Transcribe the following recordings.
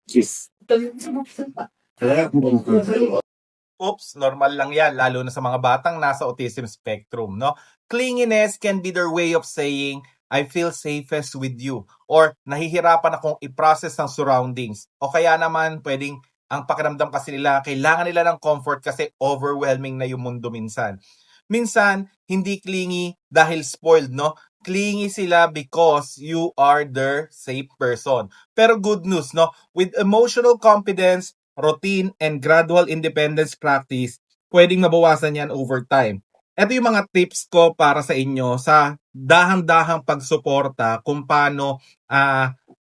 Kiss. Oops, normal lang yan, lalo na sa mga batang nasa autism spectrum, no? Clinginess can be their way of saying, I feel safest with you. Or, nahihirapan akong i-process ng surroundings. O kaya naman, pwedeng, ang pakiramdam kasi nila, kailangan nila ng comfort kasi overwhelming na yung mundo minsan. Minsan, hindi clingy dahil spoiled, no? Clingy sila because you are their safe person. Pero good news, no? With emotional confidence, routine, and gradual independence practice, pwedeng mabawasan yan over time. Ito yung mga tips ko para sa inyo sa dahang-dahang pagsuporta kung paano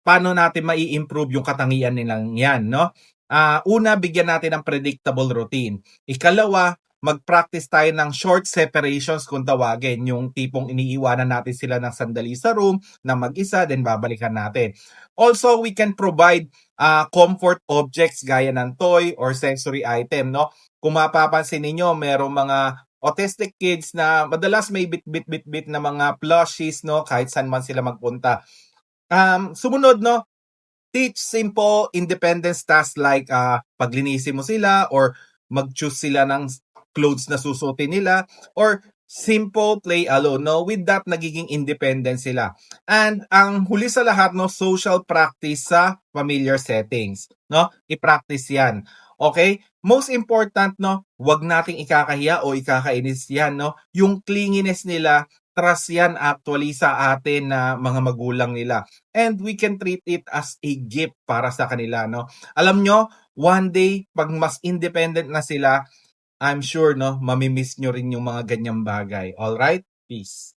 natin mai-improve yung katangian nilang yan, no? Una, bigyan natin ng predictable routine. Ikalawa, mag-practice tayo ng short separations kung tawagin, yung tipong iniiwanan natin sila ng sandali sa room na mag-isa, then babalikan natin. Also, we can provide comfort objects gaya ng toy or sensory item, no? Kung mapapansin ninyo, merong mga autistic kids na madalas may bit-bit-bit na mga plushies, no? Kahit saan man sila magpunta. Sumunod, no? Teach simple independence tasks like paglinisin mo sila or mag-choose sila ng clothes na susuotin nila or simple play alone, no? With that, nagiging independent sila. And ang huli sa lahat, no, social practice sa familiar settings, no? I-practice yan. Okay? Most important, no, wag nating ikakahiya o ikakainis yan, no? Yung clinginess nila, trust yan actually sa atin na mga magulang nila. And we can treat it as a gift para sa kanila, no? Alam nyo, one day, pag mas independent na sila, I'm sure, no, mamimiss nyo rin yung mga ganyang bagay. Alright? Peace.